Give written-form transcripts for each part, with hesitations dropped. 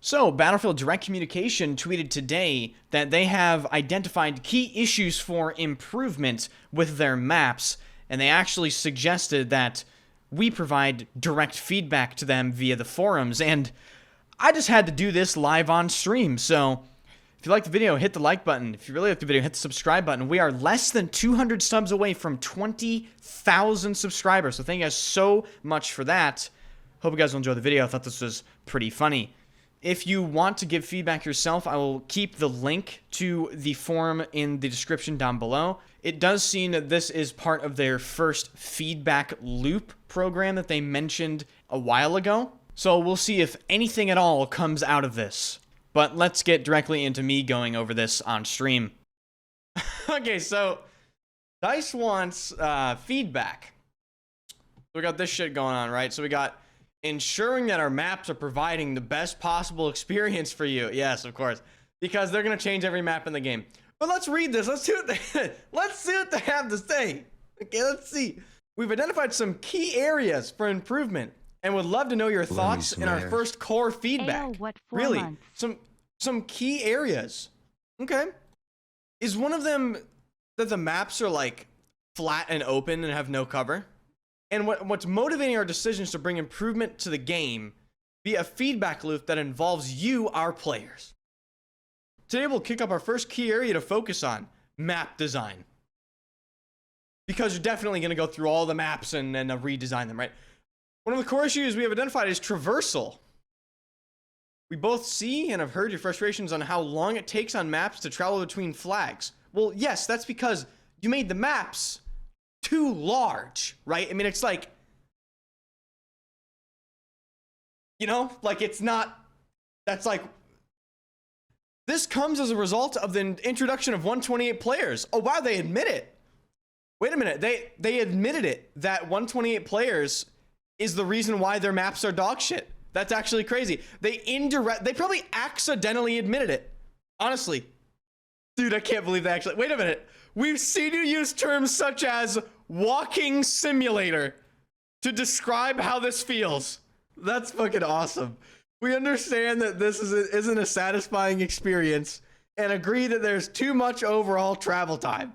So, Battlefield Direct Communication tweeted today that they have identified key issues for improvement with their maps, and they actually suggested that we provide direct feedback to them via the forums, and I just had to do this live on stream. So, if you like the video, hit the like button. If you really like the video, hit the subscribe button. We are less than 200 subs away from 20,000 subscribers, so thank you guys so much for that. Hope you guys will enjoy the video. I thought this was pretty funny. If you want to give feedback yourself, I will keep the link to the forum in the description down below. It does seem that this is part of their first feedback loop program that they mentioned a while ago. So we'll see if anything at all comes out of this. But let's get directly into me going over this on stream. Okay, so DICE wants feedback. We got this shit going on, right? So we got ensuring that our maps are providing the best possible experience for you. Yes, of course, because they're going to change every map in the game. But let's read this. Let's see what they have to say. Okay, let's see. We've identified some key areas for improvement and would love to know your thoughts in our first core feedback. Really? Some key areas. Okay. Is one of them that the maps are like flat and open and have no cover? And what's motivating our decisions to bring improvement to the game via a feedback loop that involves you, our players. Today we'll kick up our first key area to focus on, map design. Because you're definitely going to go through all the maps and redesign them, right? One of the core issues we have identified is traversal. We both see and have heard your frustrations on how long it takes on maps to travel between flags. Well, yes, that's because you made the maps too large, right? I mean, it's like, you know, like it's not, that's like, this comes as a result of the introduction of 128 players. Oh, wow, they admit it. Wait a minute, they admitted it, that 128 players is the reason why their maps are dog shit. That's actually crazy. They probably accidentally admitted it. Honestly. Dude, I can't believe they actually, wait a minute. We've seen you use terms such as walking simulator to describe how this feels. That's fucking awesome. We understand that this isn't a satisfying experience and agree that there's too much overall travel time.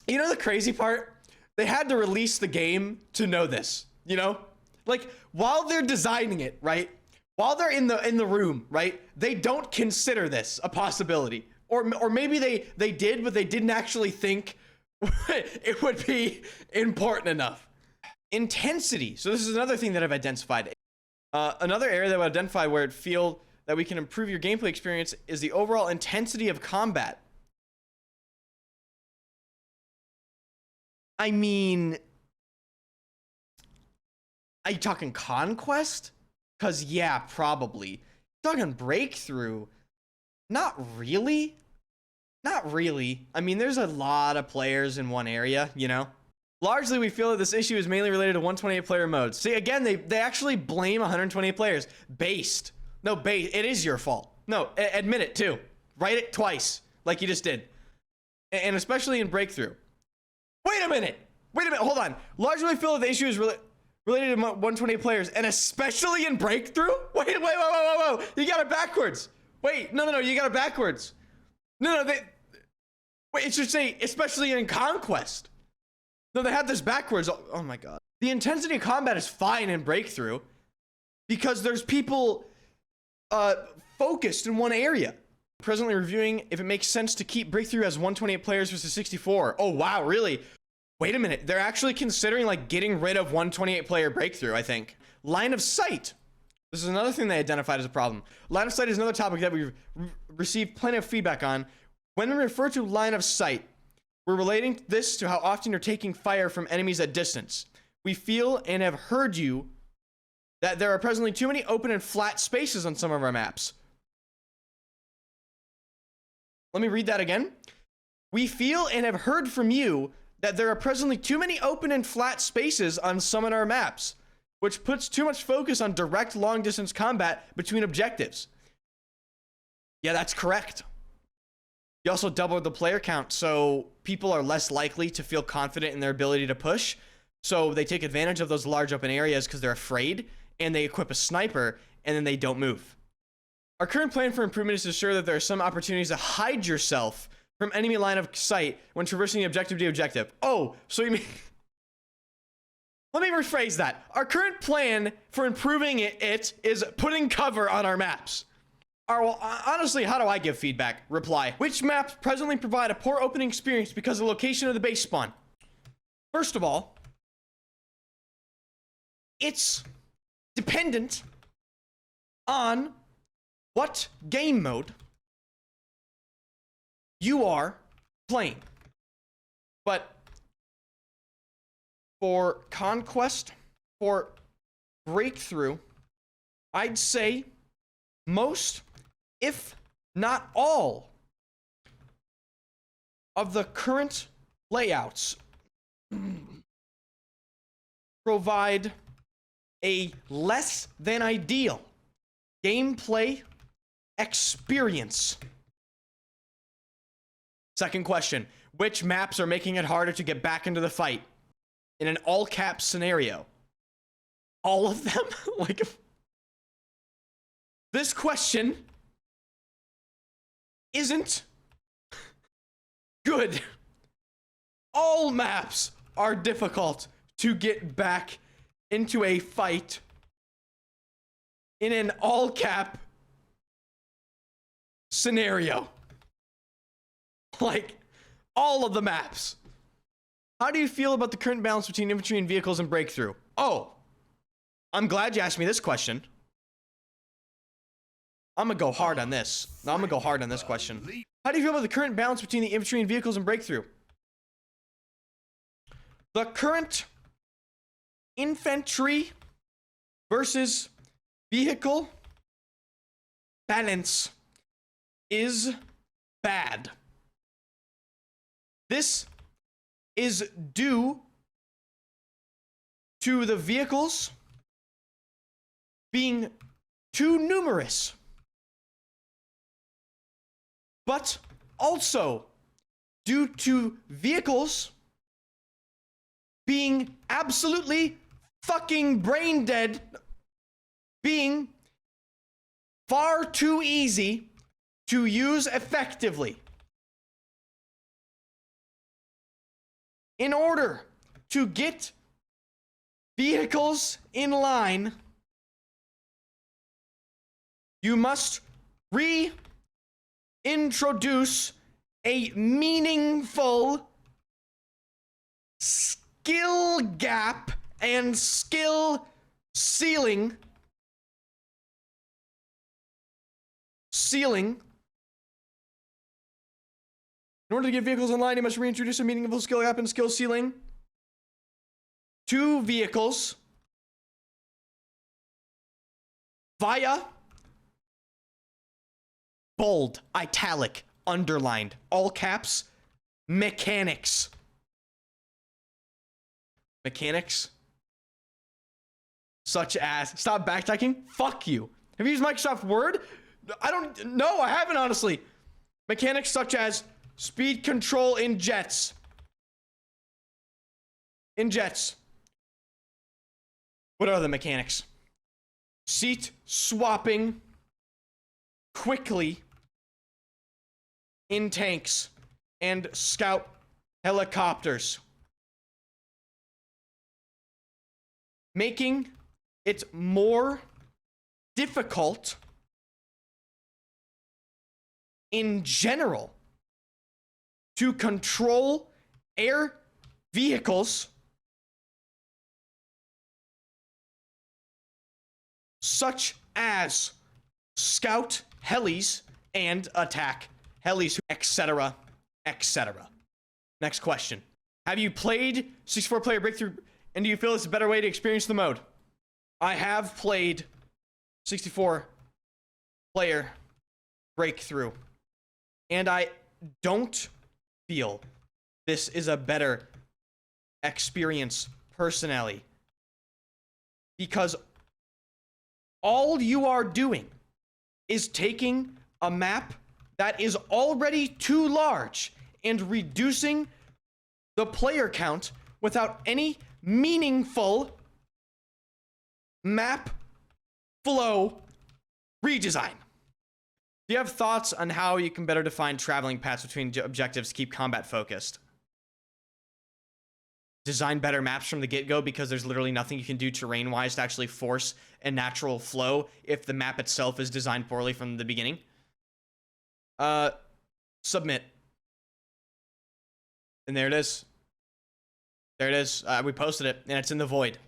You know the crazy part? They had to release the game to know this, you know? Like, while they're designing it, right? While they're in the room, right? They don't consider this a possibility. Or maybe they did, but they didn't actually think it would be important enough. Intensity. So this is another thing that I've identified. Another area that I would identify where it feel that we can improve your gameplay experience is the overall intensity of combat. I mean, are you talking Conquest? Because, yeah, probably. Talking Breakthrough? Not really. Not really. I mean, there's a lot of players in one area, you know? Largely, we feel that this issue is mainly related to 128 player modes. See, again, they actually blame 128 players. Based. No, it is your fault. No, admit it, too. Write it twice, like you just did. And especially in Breakthrough. Wait a minute, hold on. Largely, we feel that the issue is related to 128 players, and especially in Breakthrough? Wait, whoa. You got it backwards. Wait, no, you got it backwards. No, wait, it should say, especially in Conquest. No, they had this backwards. Oh my God. The intensity of combat is fine in Breakthrough because there's people focused in one area. Presently reviewing if it makes sense to keep Breakthrough as 128 players versus 64. Oh, wow, really? Wait a minute. They're actually considering like getting rid of 128 player Breakthrough, I think. Line of sight. This is another thing they identified as a problem. Line of sight is another topic that we've received plenty of feedback on. When we refer to line of sight, we're relating this to how often you're taking fire from enemies at distance. We feel and have heard you that there are presently too many open and flat spaces on some of our maps. Let me read that again. We feel and have heard from you that there are presently too many open and flat spaces on some of our maps, which puts too much focus on direct long-distance combat between objectives. Yeah, that's correct. You also doubled the player count, so people are less likely to feel confident in their ability to push. So they take advantage of those large open areas because they're afraid, and they equip a sniper, and then they don't move. Our current plan for improvement is to ensure that there are some opportunities to hide yourself from enemy line of sight when traversing the objective to objective. Oh, so you mean... Let me rephrase that. Our current plan for improving it is putting cover on our maps. Well, honestly, how do I give feedback? Reply. Which maps presently provide a poor opening experience because of the location of the base spawn? First of all, it's dependent on what game mode you are playing. But for Conquest, for Breakthrough, I'd say most, if not all, of the current layouts provide a less than ideal gameplay experience. Second question, which maps are making it harder to get back into the fight? In an all-cap scenario. All of them? Like, this question isn't good. All maps are difficult to get back into a fight in an all-cap scenario. Like, all of the maps. How do you feel about the current balance between infantry and vehicles and breakthrough? Oh, I'm glad you asked me this question. I'm gonna go hard on this. I'm gonna go hard on this question. How do you feel about the current balance between the infantry and vehicles and breakthrough? The current infantry versus vehicle balance is bad. This is due to the vehicles being too numerous, but also due to vehicles being absolutely fucking brain dead, being far too easy to use effectively. In order to get vehicles in line, you must reintroduce a meaningful skill gap and skill ceiling in order to get vehicles online, you must reintroduce a meaningful skill gap and skill ceiling to vehicles via bold, italic, underlined, all caps, mechanics. Mechanics such as, stop backtracking, fuck you. Have you used Microsoft Word? No, I haven't, honestly. Mechanics such as speed control in jets. What are the mechanics? Seat swapping quickly in tanks and scout helicopters. Making it more difficult in general to control air vehicles such as scout helis and attack helis, etc., etc. Next question. Have you played 64-player breakthrough, and do you feel it's a better way to experience the mode? I have played 64-player breakthrough, and I don't feel this is a better experience personally, because all you are doing is taking a map that is already too large and reducing the player count without any meaningful map flow Redesign. Do you have thoughts on how you can better define traveling paths between objectives to keep combat focused? Design better maps from the get-go, because there's literally nothing you can do terrain-wise to actually force a natural flow if the map itself is designed poorly from the beginning. Submit. And there it is. There it is. We posted it, and it's in the void.